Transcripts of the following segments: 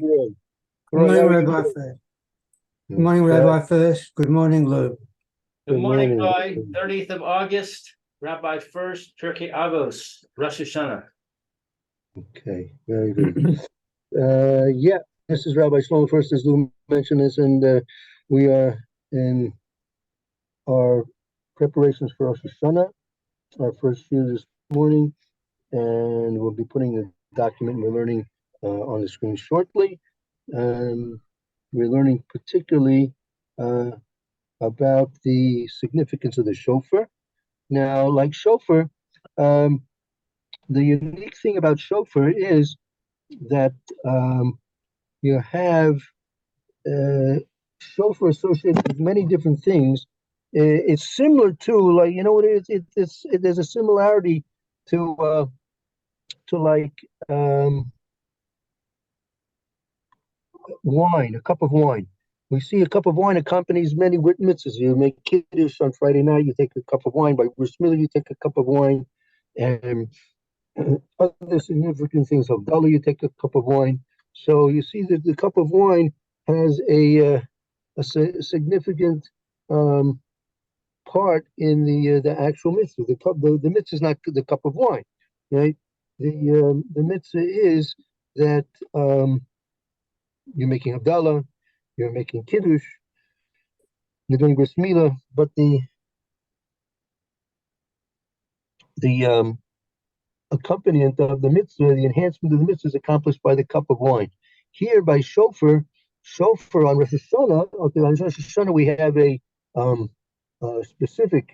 Yeah. Good Roy, morning, how are you Rabbi doing? First. Good morning, Okay. Rabbi First. Good morning, Lou. Good Good morning, morning. Roy. 30th of August, Rabbi Furst, Turkey Avos, Rosh Hashanah. Okay, very good. Yeah, this is Rabbi Shlomo First, as Lou mentioned this, and we are in our preparations for Rosh Hashanah, our first year this morning, and we'll be putting the document we're learning on the screen shortly. We're learning particularly about the significance of the shofar. Now, like shofar, um, the unique thing about shofar is that you have shofar associated with many different things. It's similar to, like, you know what it is? There's a similarity to like wine, a cup of wine. We see a cup of wine accompanies many mitzvahs. You make kiddush on Friday night, you take a cup of wine. By Bris Milah, you take a cup of wine, and other significant things. Havdalah, you take a cup of wine. So you see that the cup of wine has a significant part in the actual mitzvah. The mitzvah is not the cup of wine, right? The mitzvah is that you're making Havdalah, you're making kiddush, you're doing bris milah, but the accompaniment of the mitzvah, the enhancement of the mitzvah, is accomplished by the cup of wine. Here by shofar on Rosh Hashanah. Okay, on Rosh Hashanah we have um, a specific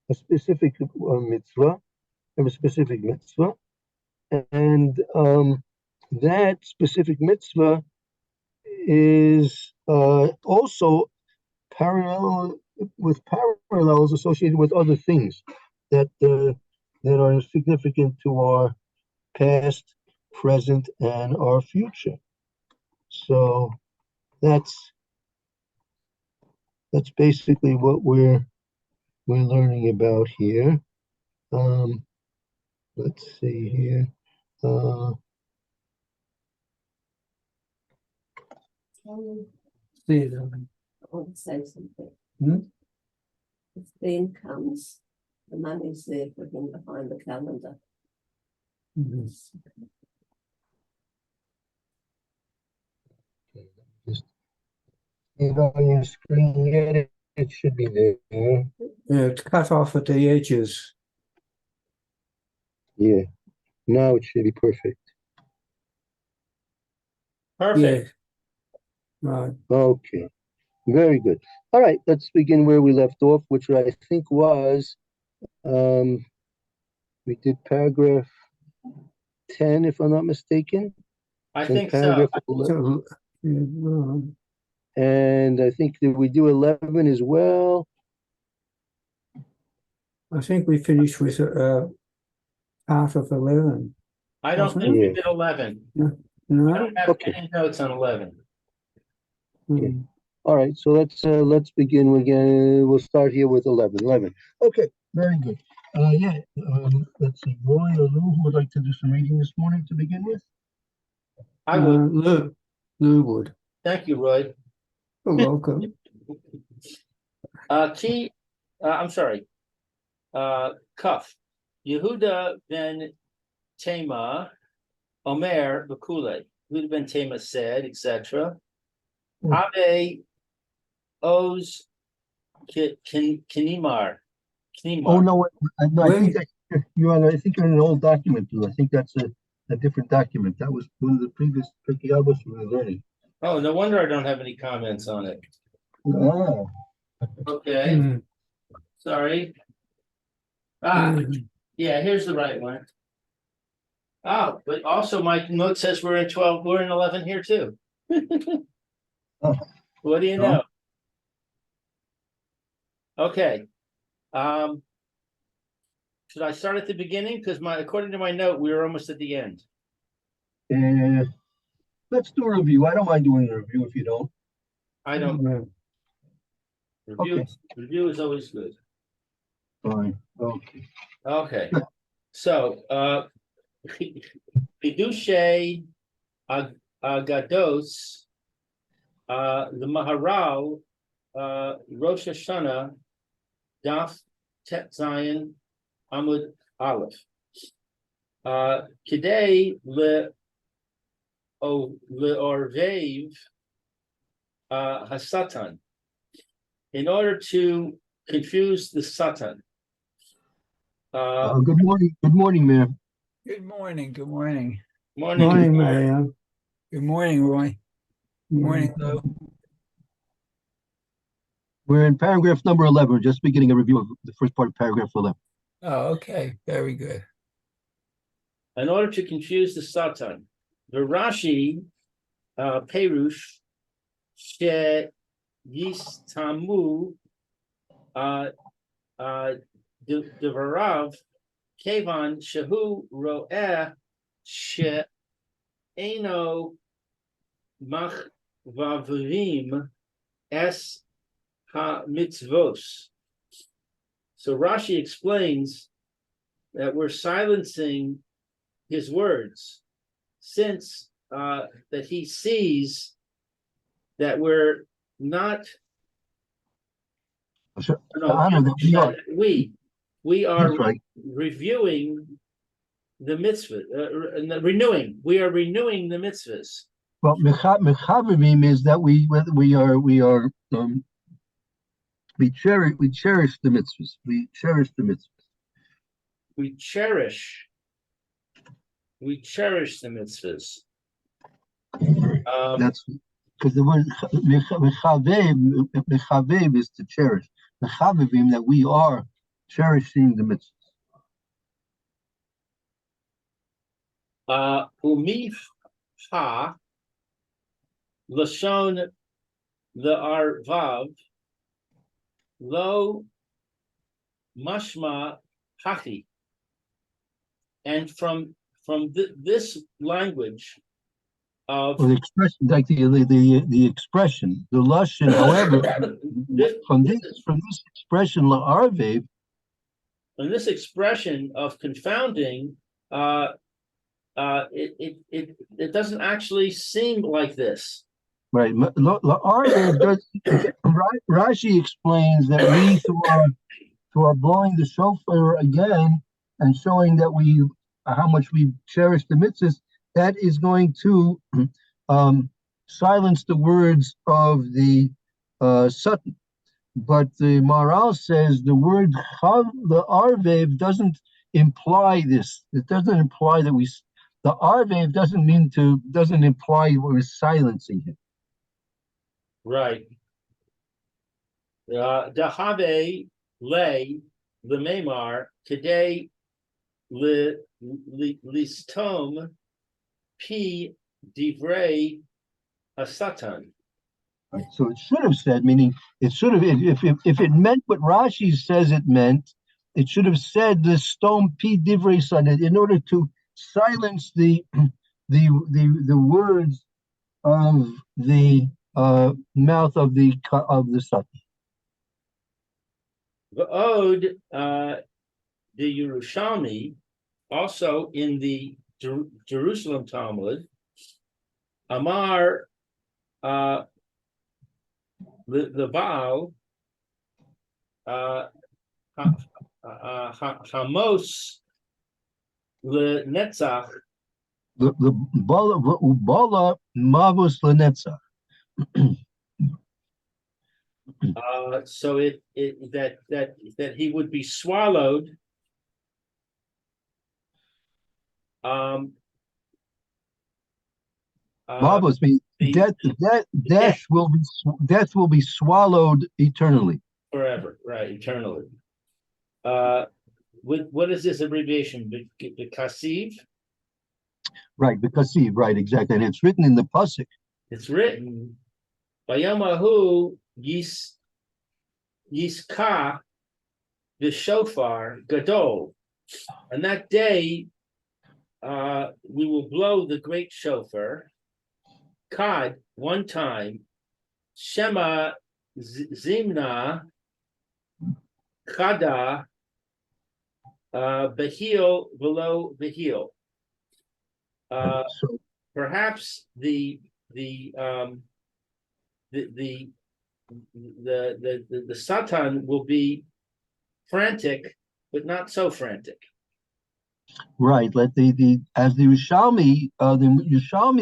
mitzvah, have a specific mitzvah, and that specific mitzvah is also parallel with parallels associated with other things that that are significant to our past, present, and our future. So that's basically what we're learning about here. Um, let's see here. Uh, See them. I want to say something. Hmm? If Dean comes, the money's there for him behind the calendar. Mhm. just on your screen yet? It should be there. Yeah, it's cut off at the edges. Yeah. Now it should be perfect. Perfect. Yeah, right. Okay. Very good. All right. Let's begin where we left off, which I think was um, we did paragraph 10, if I'm not mistaken, I and think so. paragraph 11, So, well, and I think that we do 11 as well. I think we finished with part of 11. I don't Wasn't think it? we Yeah. did 11. I No? don't have Okay. any notes on 11. Hmm. All right. So let's begin again. We'll start here with 11. 11. Okay. Very good. Yeah. Let's see. Roy or Lou, who would like to do some reading this morning to begin with? I would. Lou would. Thank you, Roy. You're welcome. I'm sorry. Kuf. Yehuda ben Tema, Omer Bakule. Yehuda ben Tema said, etc. Hmm. Habe Oz Kinimar. Oh no, no, I think When that you're on. I think you're in an old document, Lou. I think that's a different document. That was one of the previous Pirkei we were learning. Oh, no wonder I don't have any comments on it. Oh. Okay, hmm. sorry. Hmm. Yeah, here's the right one. Oh, but also my note says we're in 12, we're in 11 here too. Oh. What do you No. know? Okay. Should I start at the beginning? Because according to my note, we were almost at the end. Let's do a review. I don't mind doing a review if you don't. I don't No. review. Okay. Review is always good. Fine. Okay. Okay. So Pidushe Gados, the Maharal, Rosh Hashanah, Daf Tet Zion, Amud Aleph. Today, le Orvev Hasatan, in order to confuse the Satan. Good morning, Mayor. Good morning. Good morning. Morning. Morning, Mayor. Good morning, Roy. Morning, Lou. We're in paragraph number 11. We're just beginning a review of the first part of paragraph 11. Oh, okay. Very good. In order to confuse the Satan, the Rashi, Perush, She Yistamu, Devarav, Kevan, Shehu, Ro'eh, She Eno, Machvavrim, Es Ha Mitzvos. So Rashi explains that we're silencing his words, since that he sees that we're not. So, No, Honor that we are. we are That's right. reviewing the mitzvah, renewing. We are renewing the mitzvahs. Well, mechavim is that we cherish the mitzvahs. We cherish the mitzvahs. We cherish the mitzvahs. That's because the word mechavev is to cherish. Mechavivim, that we are cherishing the mitzvahs. Umifha lashon the arvav lo mashma hachi, and from this language of Or the expression, like the expression, the lashon. However, from this expression la'arvev, and this expression of confounding, it doesn't actually seem like this. right? La'arvev does. Rashi explains that we through our blowing the shofar again and showing that we how much we cherish the mitzvahs, that is going to silence the words of the Satan. But the Maharal says the word the arvev doesn't imply this. It doesn't imply that the arvev doesn't imply we're silencing him. Right. Dahave lay the memar today listom p divrei hasatan. Right. So it should have said, meaning it should have, if it meant what Rashi says it meant, it should have said the stone p divrei satan in order to silence the words of the mouth of the Satan. V'od the Yerushalmi, also in the Jerusalem Talmud, Amar the Baal Hamos le Netzach. The Bala Mavus Lenetzach. So that he would be swallowed. Mavus means death will be swallowed eternally. Forever, right? Eternally. What is this abbreviation? The Kasiv? Right, because right, exactly, and it's written in the pasuk. It's written, "Vayamahu yiska the shofar gadol," and that day, we will blow the great shofar. Kad, one time, Shema Zimna Chada Behil below Behil. perhaps the Satan will be frantic, but not so frantic. Right, let the as the Yerushalmi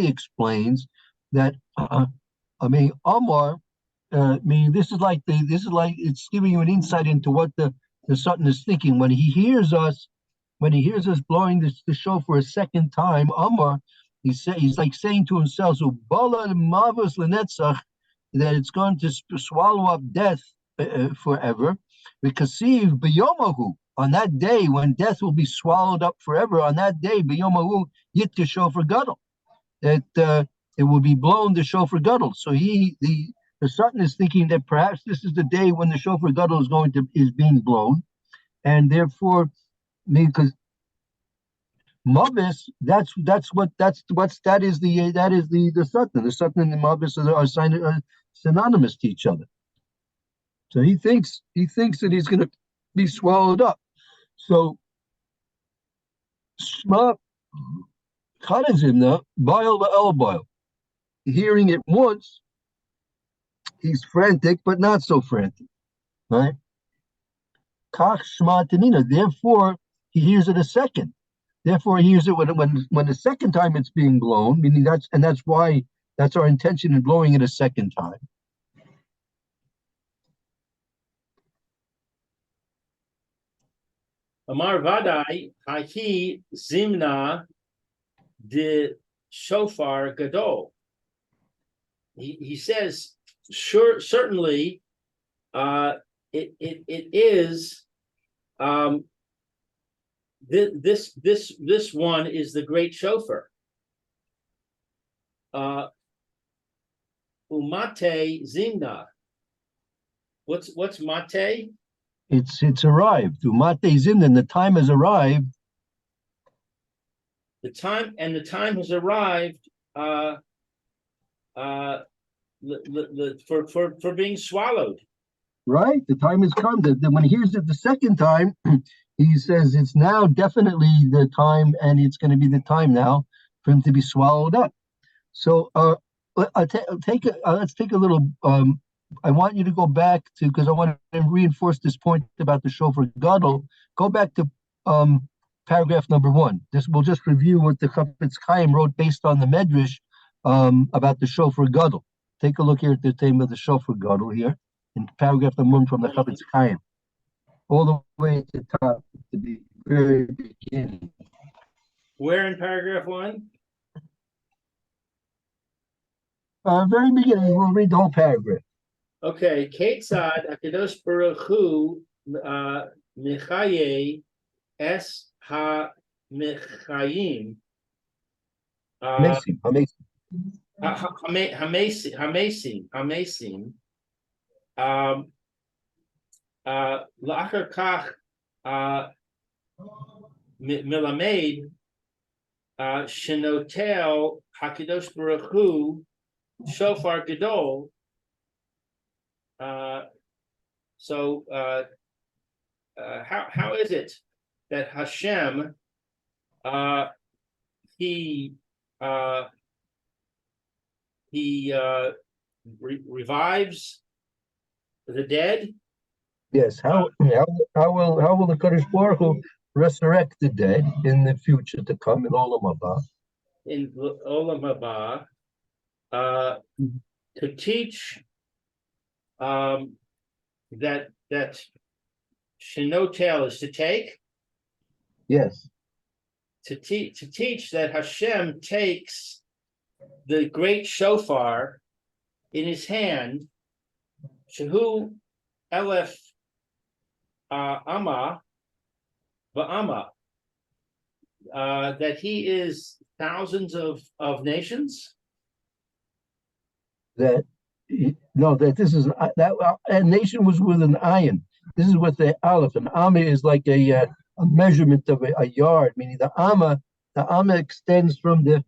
explains that I mean Omar, meaning this is like it's giving you an insight into what the Satan is thinking when he hears us blowing the shofar a second time. Omar, he's like saying to himself, so Bala Mavos Lenetzach, that it's going to swallow up death forever. Because see, Biyomahu, on that day when death will be swallowed up forever, on that day, Biyomahu Yit Shofar Gadol, that it will be blown the Shofar Gadol. So the Satan is thinking that perhaps this is the day when the Shofar Gadol is being blown, and therefore, because Mavis, that is the Satan. The Satan and the Mavis are synonymous to each other. So he thinks that he's going to be swallowed up. So Shma Chadazimna, Baal Elbaal. Hearing it once, he's frantic, but not so frantic. Right? Kach Shma Tanina. Therefore, he hears it a second. Therefore, he hears it when the second time it's being blown, meaning that's why that's our intention in blowing it a second time. Amar Vadai, Hahi Zimna de Shofar Gadol. He says, certainly, it is this one is the great shofar. Umate Zimna. What's mate? It's arrived. Umate Zimna, and the time has arrived. The time has arrived for being swallowed. Right? The time has come. That when he hears it the second time, he says it's now definitely the time, and it's going to be the time now for him to be swallowed up. So let's take a little. I want you to go back to, because I want to reinforce this point about the Shofar Gadol. Go back to paragraph number 1. We'll just review what the Chafetz Chaim wrote based on the Medrash about the Shofar Gadol. Take a look here at the name of the Shofar Gadol here in paragraph number 1 from the Chafetz Chaim, all the way to the top, to the very beginning. Where in paragraph 1? Very beginning. We'll read the whole paragraph. Okay, Ketzad Akadosh Baruch Hu Mechaye Es Ha Mechayim Amazing. Hamesim La'achar Kach Milamed Shenotel Hakadosh Baruch Hu Shofar Gadol. So how is it that Hashem he revives the dead? Yes. How will the Kadosh Baruch Hu resurrect the dead in the future to come in Olam Haba? In Olam Haba, to teach that Shenotel is to take. Yes. To teach that Hashem takes the great shofar in his hand, Shehu Elef Amma Ba'ama, that he is thousands of nations. That this is that a nation was with an ayin. This is with the aleph. An amma is like a measurement of a yard, meaning the amma extends from the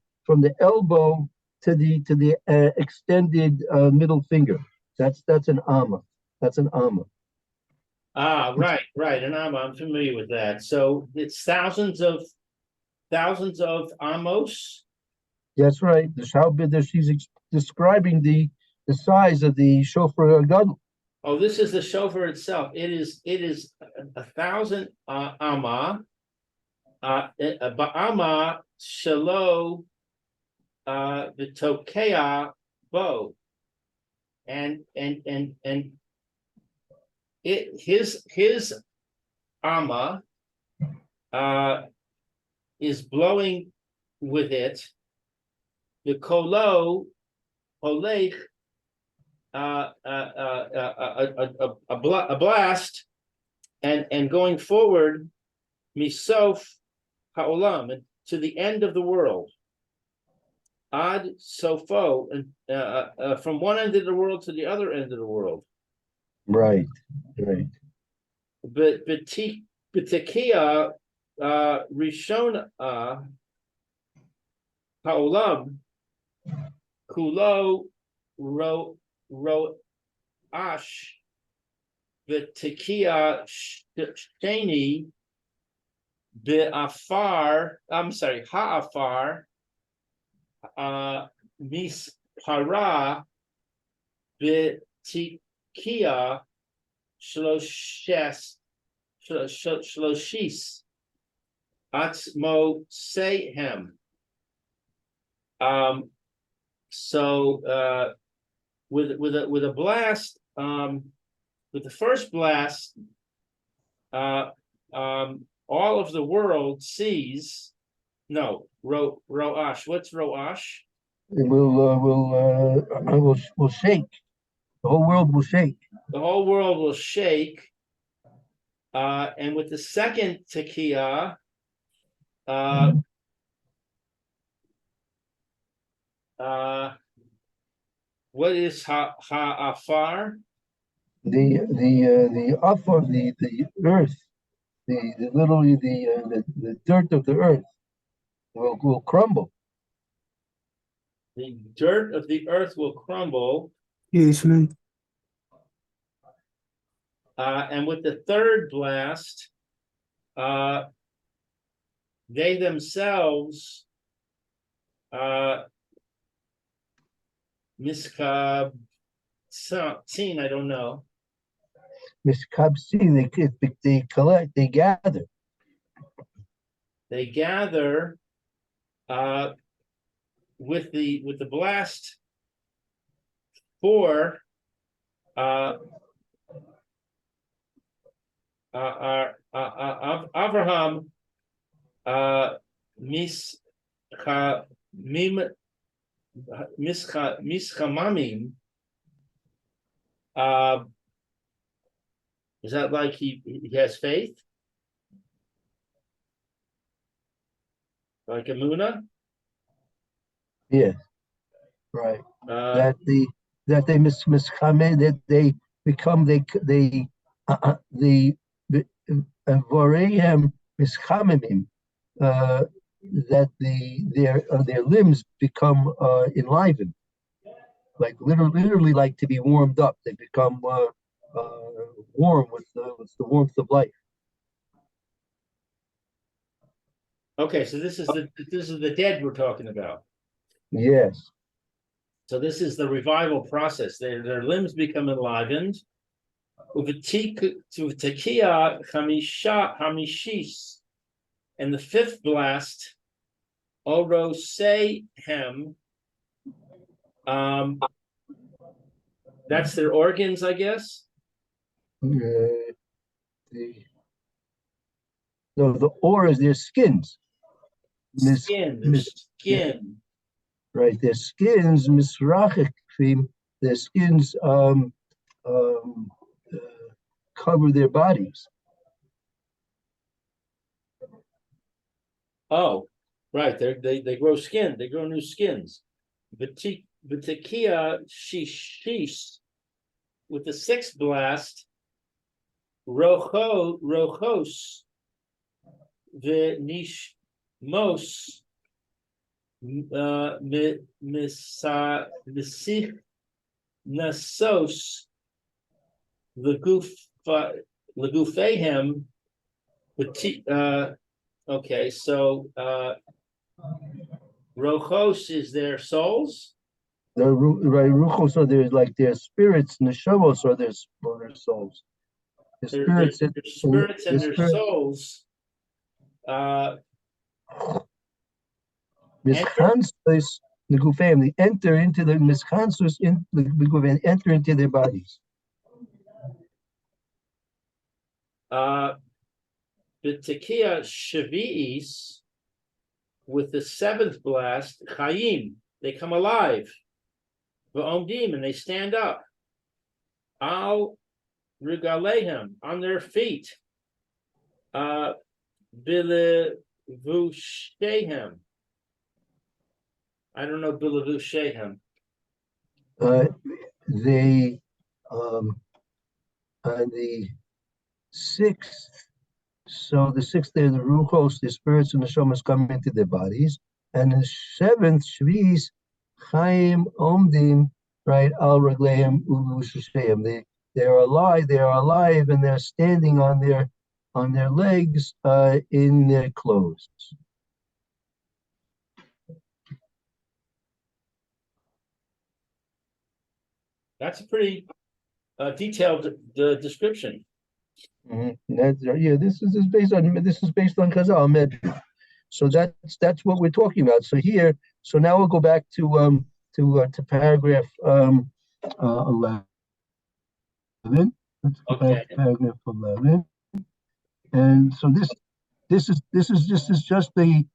elbow to the extended middle finger. That's an amma. That's an amma. Right, an amma. I'm familiar with that. So it's thousands of amos. That's right. How big she's describing the size of the shofar gadol. Oh, this is the shofar itself. It is 1,000 amma. Ba'ama shelo v'tokea bo. And his amma is blowing with it. The kolo olech a blast and going forward misof haolam to the end of the world. Ad sofo and from one end of the world to the other end of the world. Right, right. But Tekiah Rishon Haolam Kulo Ro Ash Tekiah Sheni Be'afar, I'm sorry, Ha'afar Mispara Be'tikia Shloshis Atzmo Sehem. So with a blast, with the first blast, all of the world sees. No, Roash. What's Roash? It will shake. The whole world will shake. The whole world will shake. And with the second tekiah, what is ha'afar? The up of the earth, literally the dirt of the earth will crumble. The dirt of the earth will crumble. Excuse me. And with the third blast, they themselves miskab seen, I don't know. Miskabsi, they collect, they gather. They gather with the blast for Abraham mischamamim. Is that like he has faith? Like Amuna? Yes, right. Uh, that they mischame, that they become the voreim mischamimim, that their limbs become enlivened, like literally like to be warmed up. They become warm with the warmth of life. okay, so this is the dead we're talking about. Yes. So this is the revival process. Their limbs become enlivened. Tekiah hamishis, and the fifth blast, oro sehem. That's their organs, I guess. The ore is their skins. Skin, their skin. Right, their skins, misrachim, their skins cover their bodies. Oh, right. They grow skin. They grow new skins. V'tekiah shishis, with the sixth blast, rochos v'nishmos misich nasos legufehem. Okay, so Rochos is their souls. Right, ruchos are their like their spirits, neshamos are their souls. The spirits, Their spirits and the their spirit, souls. mischansus the gufam, they enter into the mischansus in the gufam, enter into their bodies. The tekiah shavi'is, with the seventh blast, chayim, they come alive. V'omdim, and they stand up. Al rigalehem, on their feet. Bilevushehem. I don't know bilevushehem. They on the sixth. So the sixth day of the ruchos, the spirits and the shomas come into their bodies, and the seventh shvis chaim omdim, right, al regleim ulushusheim. They are alive, and they're standing on their legs in their clothes. That's a pretty detailed description. That's yeah. This is based on Chazal Medrash. So that's what we're talking about. So here, so now we'll go back to paragraph 11. Let's go back to paragraph 11. And so this is just the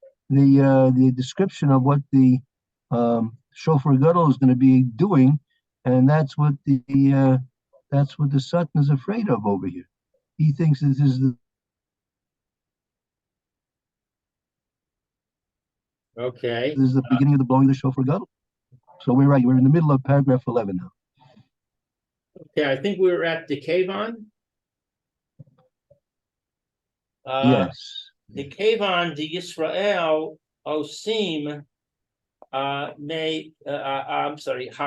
description of what the Shofar Gadol is going to be doing, and that's what the Satan is afraid of over here. He thinks this is the beginning of the blowing of the Shofar Gadol. So we're right. We're in the middle of paragraph 11 now. Okay, I think we were at the Kavan. Yes. The Kavan de Yisrael Osim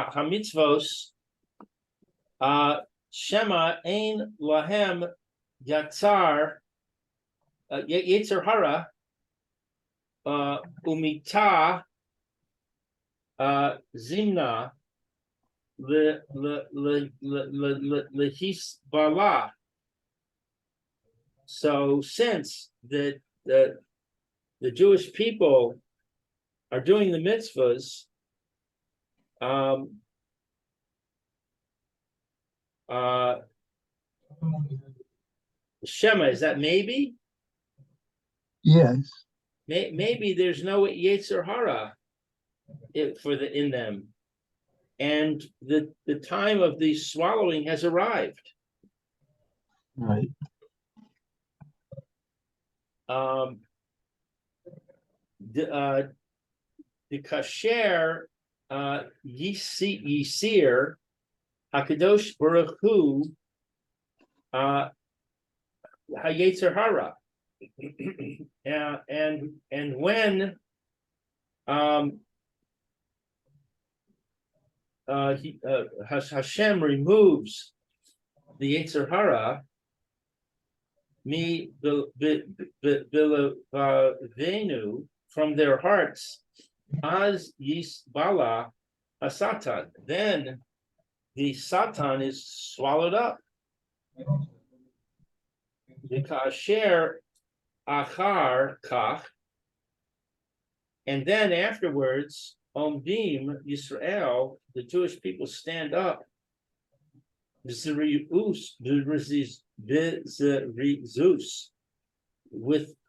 Hamitzvos Shema Ein Lahem Yatzar Yetzer Hara Umita Zimna Lehisbala. So since the Jewish people are doing the mitzvahs, Shema, is that maybe? Yes. Maybe there's no Yetzer Hara in them, and the time of the swallowing has arrived. Right. The kasher yisir hakadosh baruch hu hayetzer hara, and when Hashem removes the yetzer hara bilavenu from their hearts, as yisbala asatan, then the Satan is swallowed up. The kasher achar kach, and then afterwards, omdim Yisrael, the Jewish people stand up. With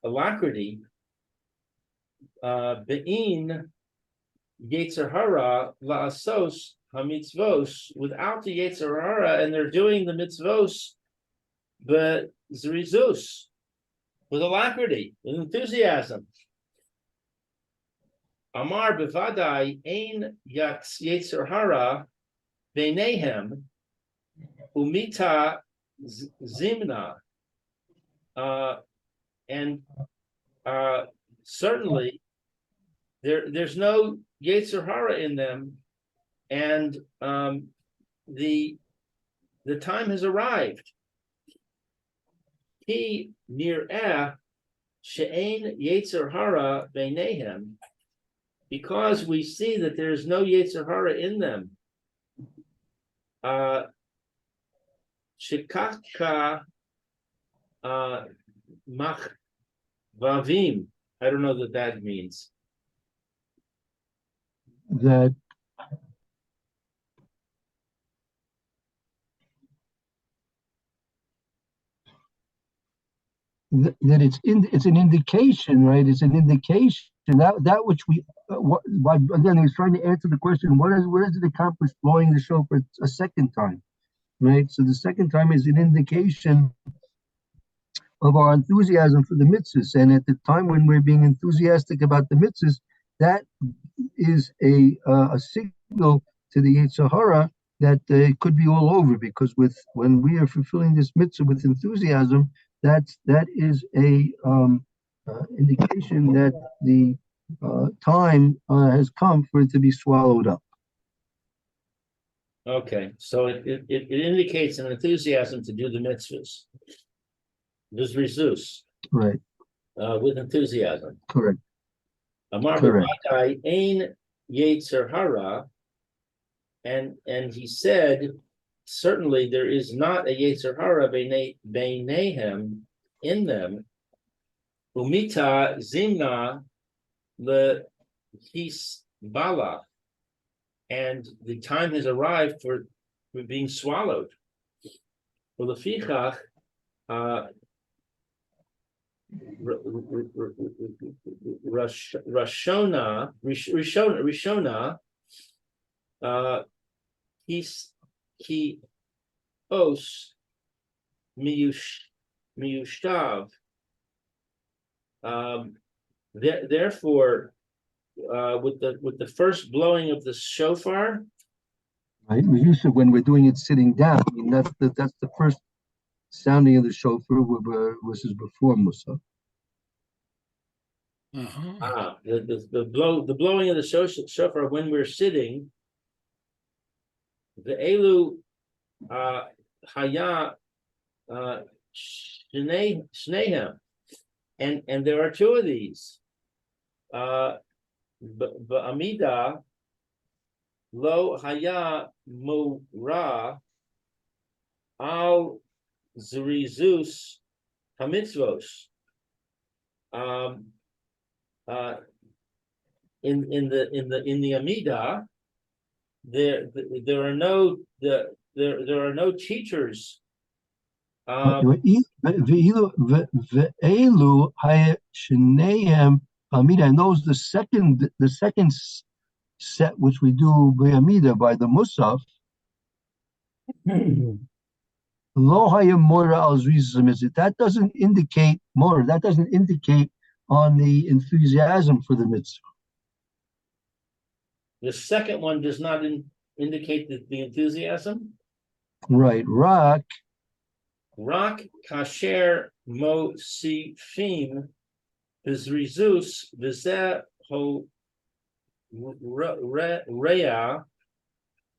alacrity, be'in Yetzer Hara la'asos hamitzvos, without the Yetzer Hara, and they're doing the mitzvos, but zrizus, with alacrity, with enthusiasm. Amar bevadai ein Yetzer Hara beinehem umita zimna, and certainly there's no Yetzer Hara in them, and the time has arrived. He nir'eh she'ein Yetzer Hara beinehem, because we see that there is no Yetzer Hara in them. Shikaka machvavim. I don't know what that means. That that it's an indication, right? It's an indication that which we again, he was trying to answer the question: what does it accomplish blowing the shofar a second time, right? So the second time is an indication of our enthusiasm for the mitzvahs, and at the time when we're being enthusiastic about the mitzvahs, that is a signal to the Yetzer Hara that it could be all over, because when we are fulfilling this mitzvah with enthusiasm, that is a indication that the time has come for it to be swallowed up. Okay, so it indicates an enthusiasm to do the mitzvahs. There's rezus, Right. with enthusiasm. Correct. Amar Correct. b'vadai ein Yetzer Hara, and he said, certainly there is not a Yetzer Hara beinehem, in them. Umita zimna lehisbala, and the time has arrived for being swallowed. Ulefichach Rishona, he os miyushtav. Therefore, with the first blowing of the shofar, Right. We used to, when we're doing it sitting down. I mean, that's the first sounding of the shofar versus before Musaf. the blowing of the shofar when we're sitting, the elu haya shnehem, and there are two of these. Ba'amida lo haya mura al zrizus hamitzvos. In the Amida, there are no teachers. And those the second set which we do Amida by the Musaf. Lo haya mora al zrizim, that doesn't indicate more. That doesn't indicate on the enthusiasm for the mitzvah. The second one does not indicate the enthusiasm. Right. Rak kasher mo sifim v'zrizus v'zeh ho rea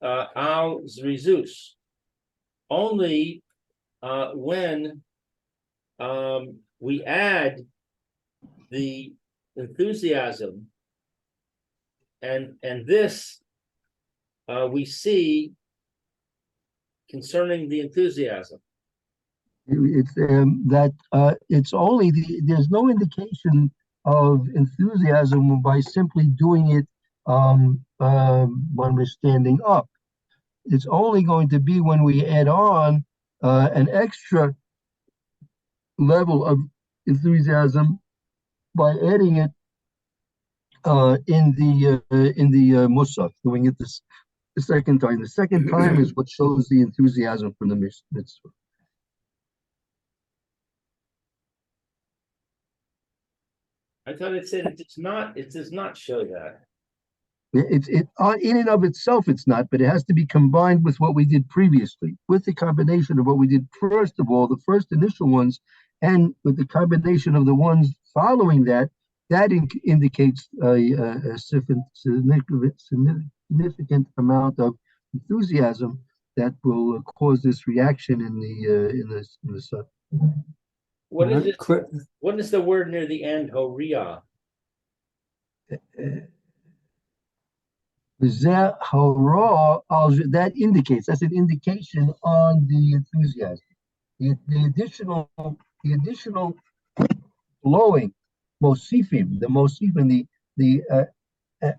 al zrizus. Only when we add the enthusiasm, and this we see concerning the enthusiasm. It's it's only there's no indication of enthusiasm by simply doing it when we're standing up. It's only going to be when we add on an extra level of enthusiasm by adding it in the Musaf, doing it the second time. The second time is what shows the enthusiasm for the mitzvah. I thought it said it does not show that. It in and of itself it's not, but it has to be combined with what we did previously, with the combination of what we did first of all, the first initial ones, and with the combination of the ones following that. That indicates a significant amount of enthusiasm that will cause this reaction in the sun. What is it? What is the word near the end? Horia. That indicates, that's an indication on the enthusiasm. The additional blowing, the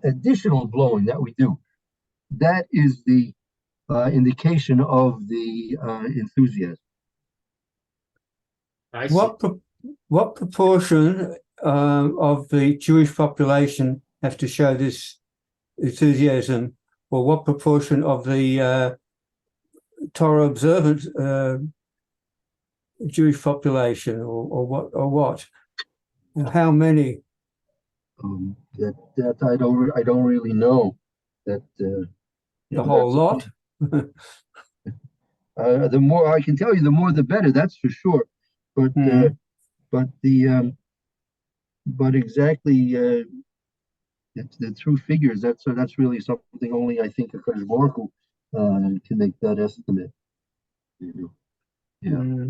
additional blowing that we do, that is the indication of the enthusiasm. I see. What proportion of the Jewish population have to show this enthusiasm, or what proportion of the Torah observant Jewish population, or what? How many? That I don't really know. That The whole lot? The more I can tell you, the more the better. That's for sure. But but exactly the true figures. That's really something only I think a Kadosh Baruch Hu, can make that estimate. You know? Yeah.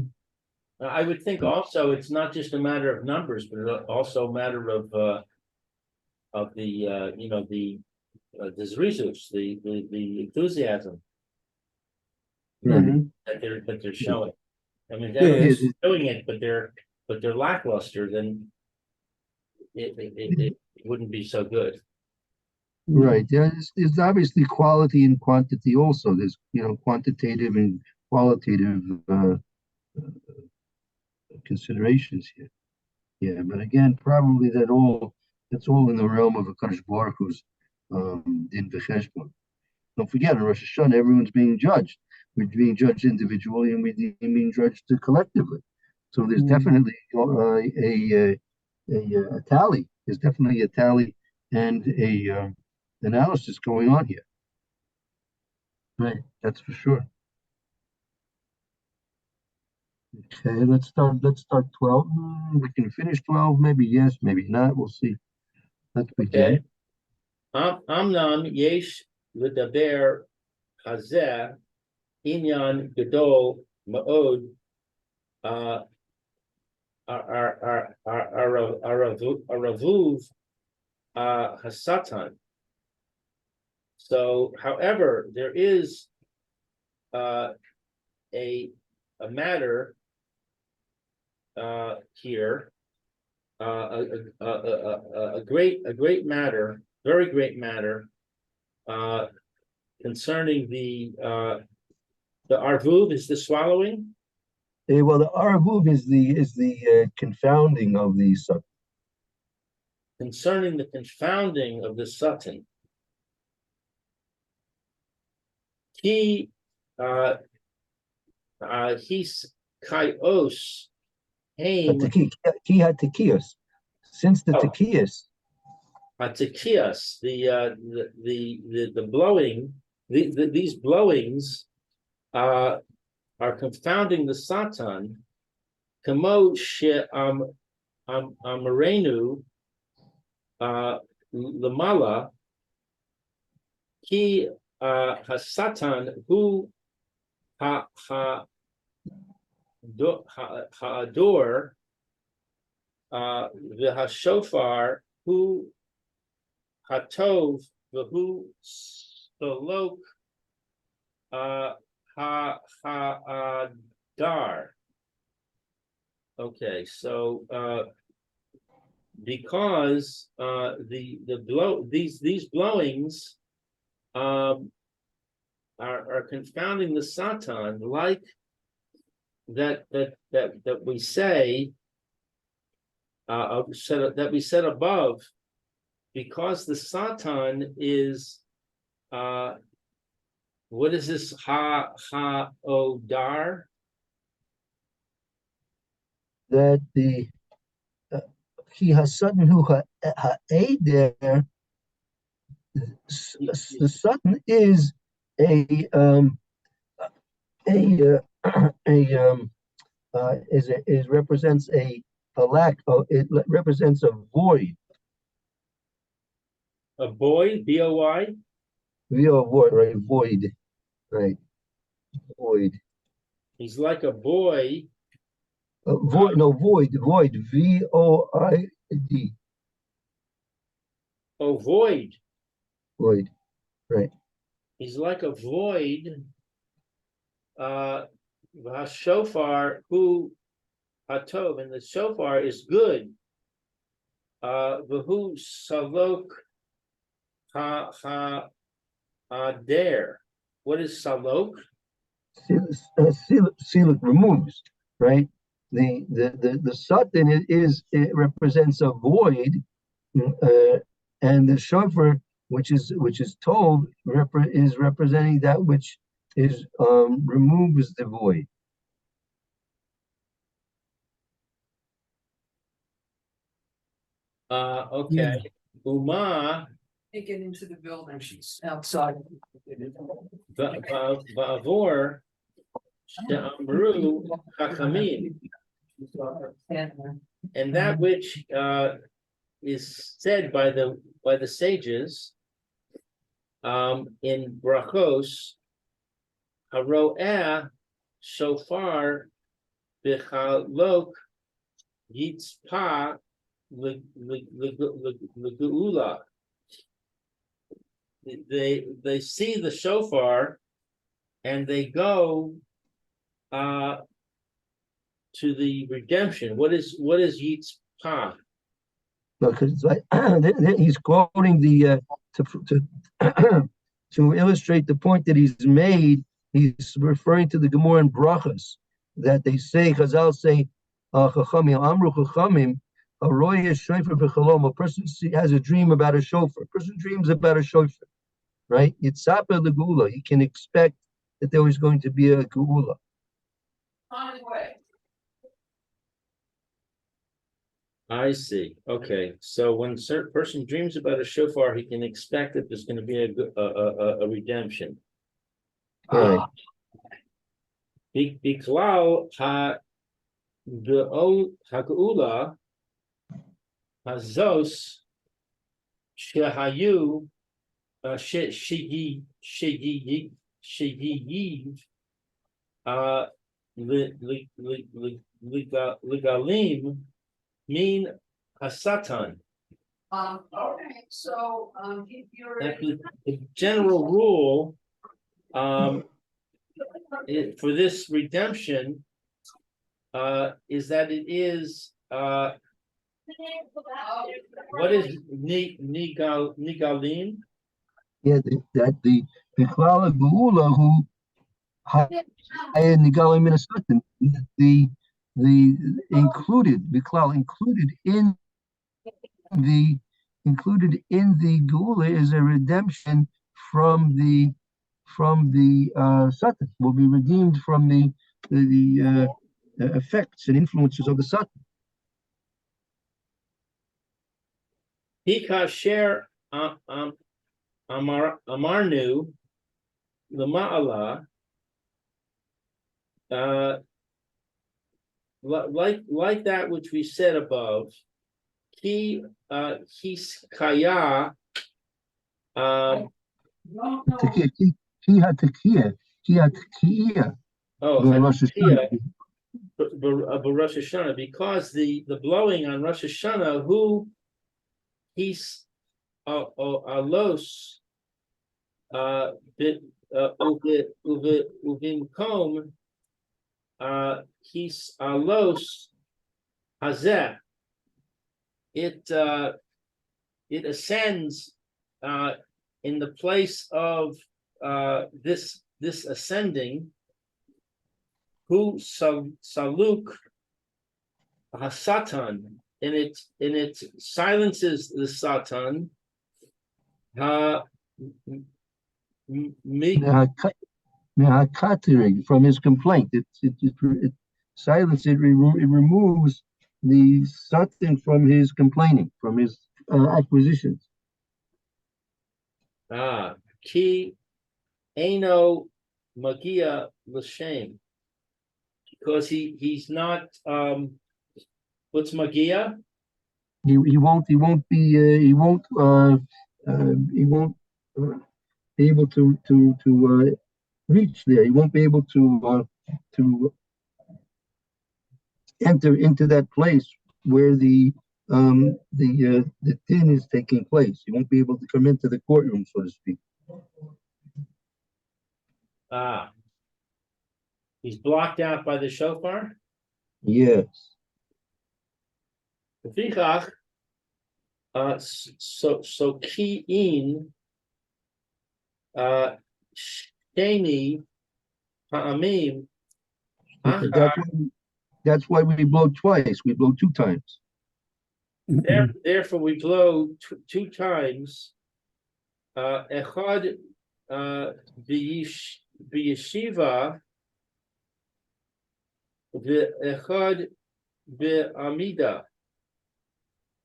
I would think also it's not just a matter of numbers, but also a matter of the the zrizus, the enthusiasm Right. that they're showing. I mean, Yes. they're doing it, but they're lackluster. Then it wouldn't be so good. Right. There's obviously quality and quantity also. There's quantitative and qualitative considerations here. Yeah, but again, probably that's all in the realm of a Kadosh Baruch Hu's din v'cheshbon. Don't forget, on Rosh Hashanah, everyone's being judged. We're being judged individually, and we're being judged collectively. So there's definitely a tally. There's definitely a tally and a analysis going on here. Right, that's for sure. Okay, let's start 12. We can finish 12, maybe yes, maybe not. We'll see. Let's begin. Amnon yesh ledaber hazeh inyan gadol ma'od aravuv hasatan. So, however, there is a matter here, a great matter, very great matter, concerning the arvuv is the swallowing. Well, the aravuv is the confounding of the satan. Concerning the confounding of the satan. He's kaios haim Ki hatekios. Since the tekios. Tekias, the blowing, these blowings are confounding the Satan. Kamo she amarenu lamala ki hasatan hu ha'ador the Shofar hu hatov v'hu solok ha'adar. Okay, so because these blowings are confounding the Satan, like that we say that we said above, because the Satan is what is this ha'odar? That the he has sudden who ha'eder. The sudden is a represents a lack of, it represents a void. A boy, B-O-Y? Void, right? Void, right? Void. He's like a boy. Void, no, void, V-O-I-D. Oh, void. Void. Right. He's like a void. Shofar who hatov, and the shofar is good. V'hu salok ha ader. What is salok? Silik removes, right? The Satan it represents a void, and the shofar, which is told, is representing that which is removes the void. Okay. Uma Can't get into the building. She's outside. va'avor she'amru chachamim, and that which is said by the sages in brachos, haro'eh shofar b'chalok yitzpa l'geula. They see the shofar and they go to the redemption. What is yitzpa? Because he's quoting the to illustrate the point that he's made. He's referring to the Gemara in Brachas that they say, Chazal say, Chachamim, Amru Chachamim, a roya shofar b'chalom. A person has a dream about a shofar. A person dreams about a shofar, right? Yitzapa the geula. You can expect that there was going to be a geula. On his way. I see. Okay, so when a certain person dreams about a shofar, he can expect that there's going to be a redemption. Right. Biklal ha'geula hazos shehayu shegiyiv legalim mean hasatan. Okay, so if you're The general rule for this redemption is that it is what is nigalim? Yeah, that the Bichlal Geula who Nigalim Minasatan, the included Bichlal included in the Geula is a redemption from the Satan, will be redeemed from the effects and influences of the Satan. Hikasher amarnu lema'ala, like that which we said above. Ki hiskaya Rosh Hashanah, because the blowing on Rosh Hashanah, who he's alos uvimkom he's alos hazeh. It ascends in the place of this ascending. Who saluk hasatan, and it silences the Satan. From his complaint, it silences, it removes the Satan from his complaining, from his acquisitions. Ki eno magia l'shem, because he's not what's magia? He won't be able to reach there. He won't be able to enter into that place where the din is taking place. He won't be able to come into the courtroom, so to speak. Ah. He's blocked out by the shofar. Yes. Vichach, so key in sheni ha'amim That's why we blow twice. We blow 2 times. Therefore we blow two times. Echad b'yeshiva v'echad b'amida.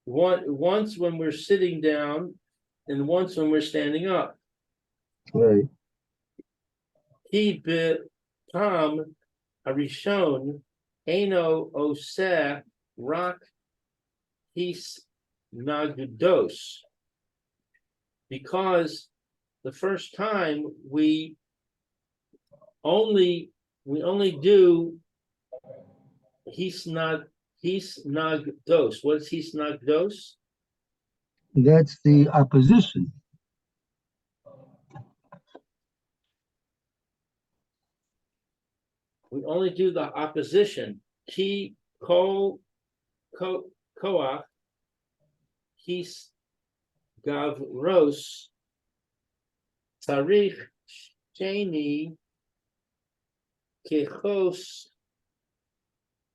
Once when we're sitting down, and once when we're standing up. Right. He b'pam harishon eno oseh rak his nagdos. Because the first time we only do his nagdos. What's his nagdos? That's the opposition. We only do the opposition. Ki koach his gavros tarich sheni kechos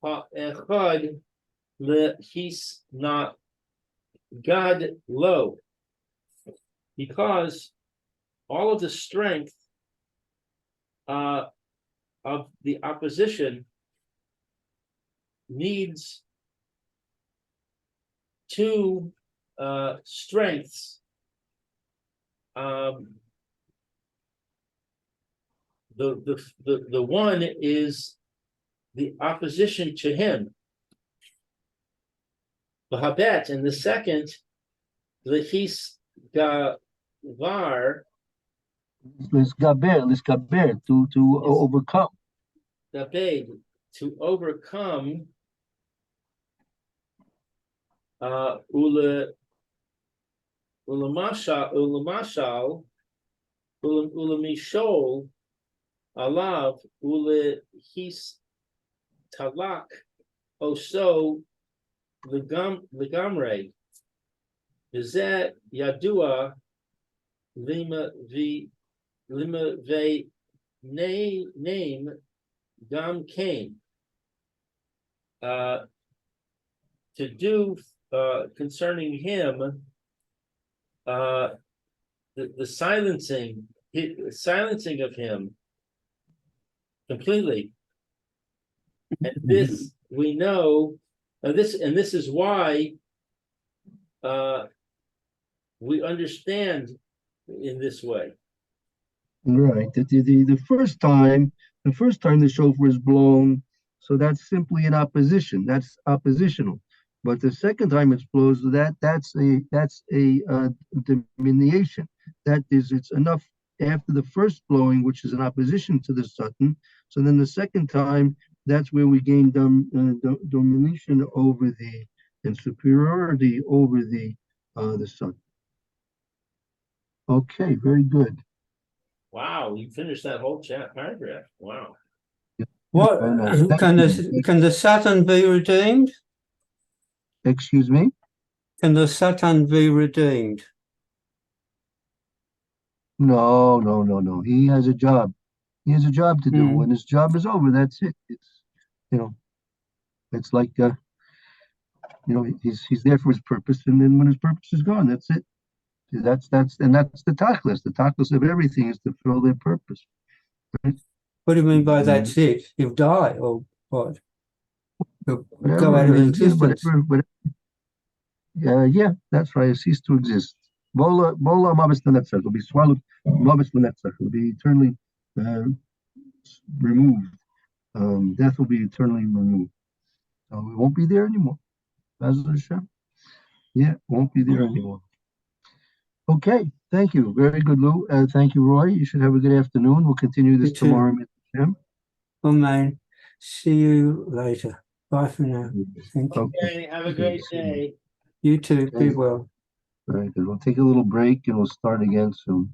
ha'echad lehis not God low, because all of the strength of the opposition needs 2 strengths. The one is the opposition to him, the habet, and the second, the his gavar, Let's gaber, to overcome. gabed, to overcome, ulamashal, ulamishol, alav, his talak, oso, legamre, v'zeh yadua, lima ve name gam came, to do concerning him the silencing of him completely. And this we know, this is why we understand in this way. Right. The first time the shofar is blown, so that's simply an opposition. That's oppositional. But the second time it's blown, that's a diminution. That is, it's enough after the first blowing, which is an opposition to the Satan. So then the second time, that's where we gain domination over and superiority over the Satan. Okay, very good. Wow, you finished that whole paragraph. Wow. What Very nice. Thank you. can the Satan be redeemed? Excuse me? Can the Satan be redeemed? No. He has a job. He has a job to do. Hmm. When his job is over, that's it. It's it's like he's there for his purpose, and then when his purpose is gone, that's it. That's the tachlis. The tachlis of everything is to fulfill their purpose. Right? What do you mean by that's it? He'll die or what? He'll go out of existence. Yeah, that's right. It ceased to exist. Bola mavis lenetzach will be swallowed. Mavis lenetzach will be eternally removed. Death will be eternally removed. So it won't be there anymore. Hashem. Yeah, it won't be there anymore. Okay, thank you. Very good, Lou. Thank you, Roy. You should have a good afternoon. We'll continue this You too. tomorrow. Hashem. Oh man, see you later. Bye for now. Thank you. Okay, have a great day. You too. Be Okay. well. Very good. We'll take a little break and we'll start again soon.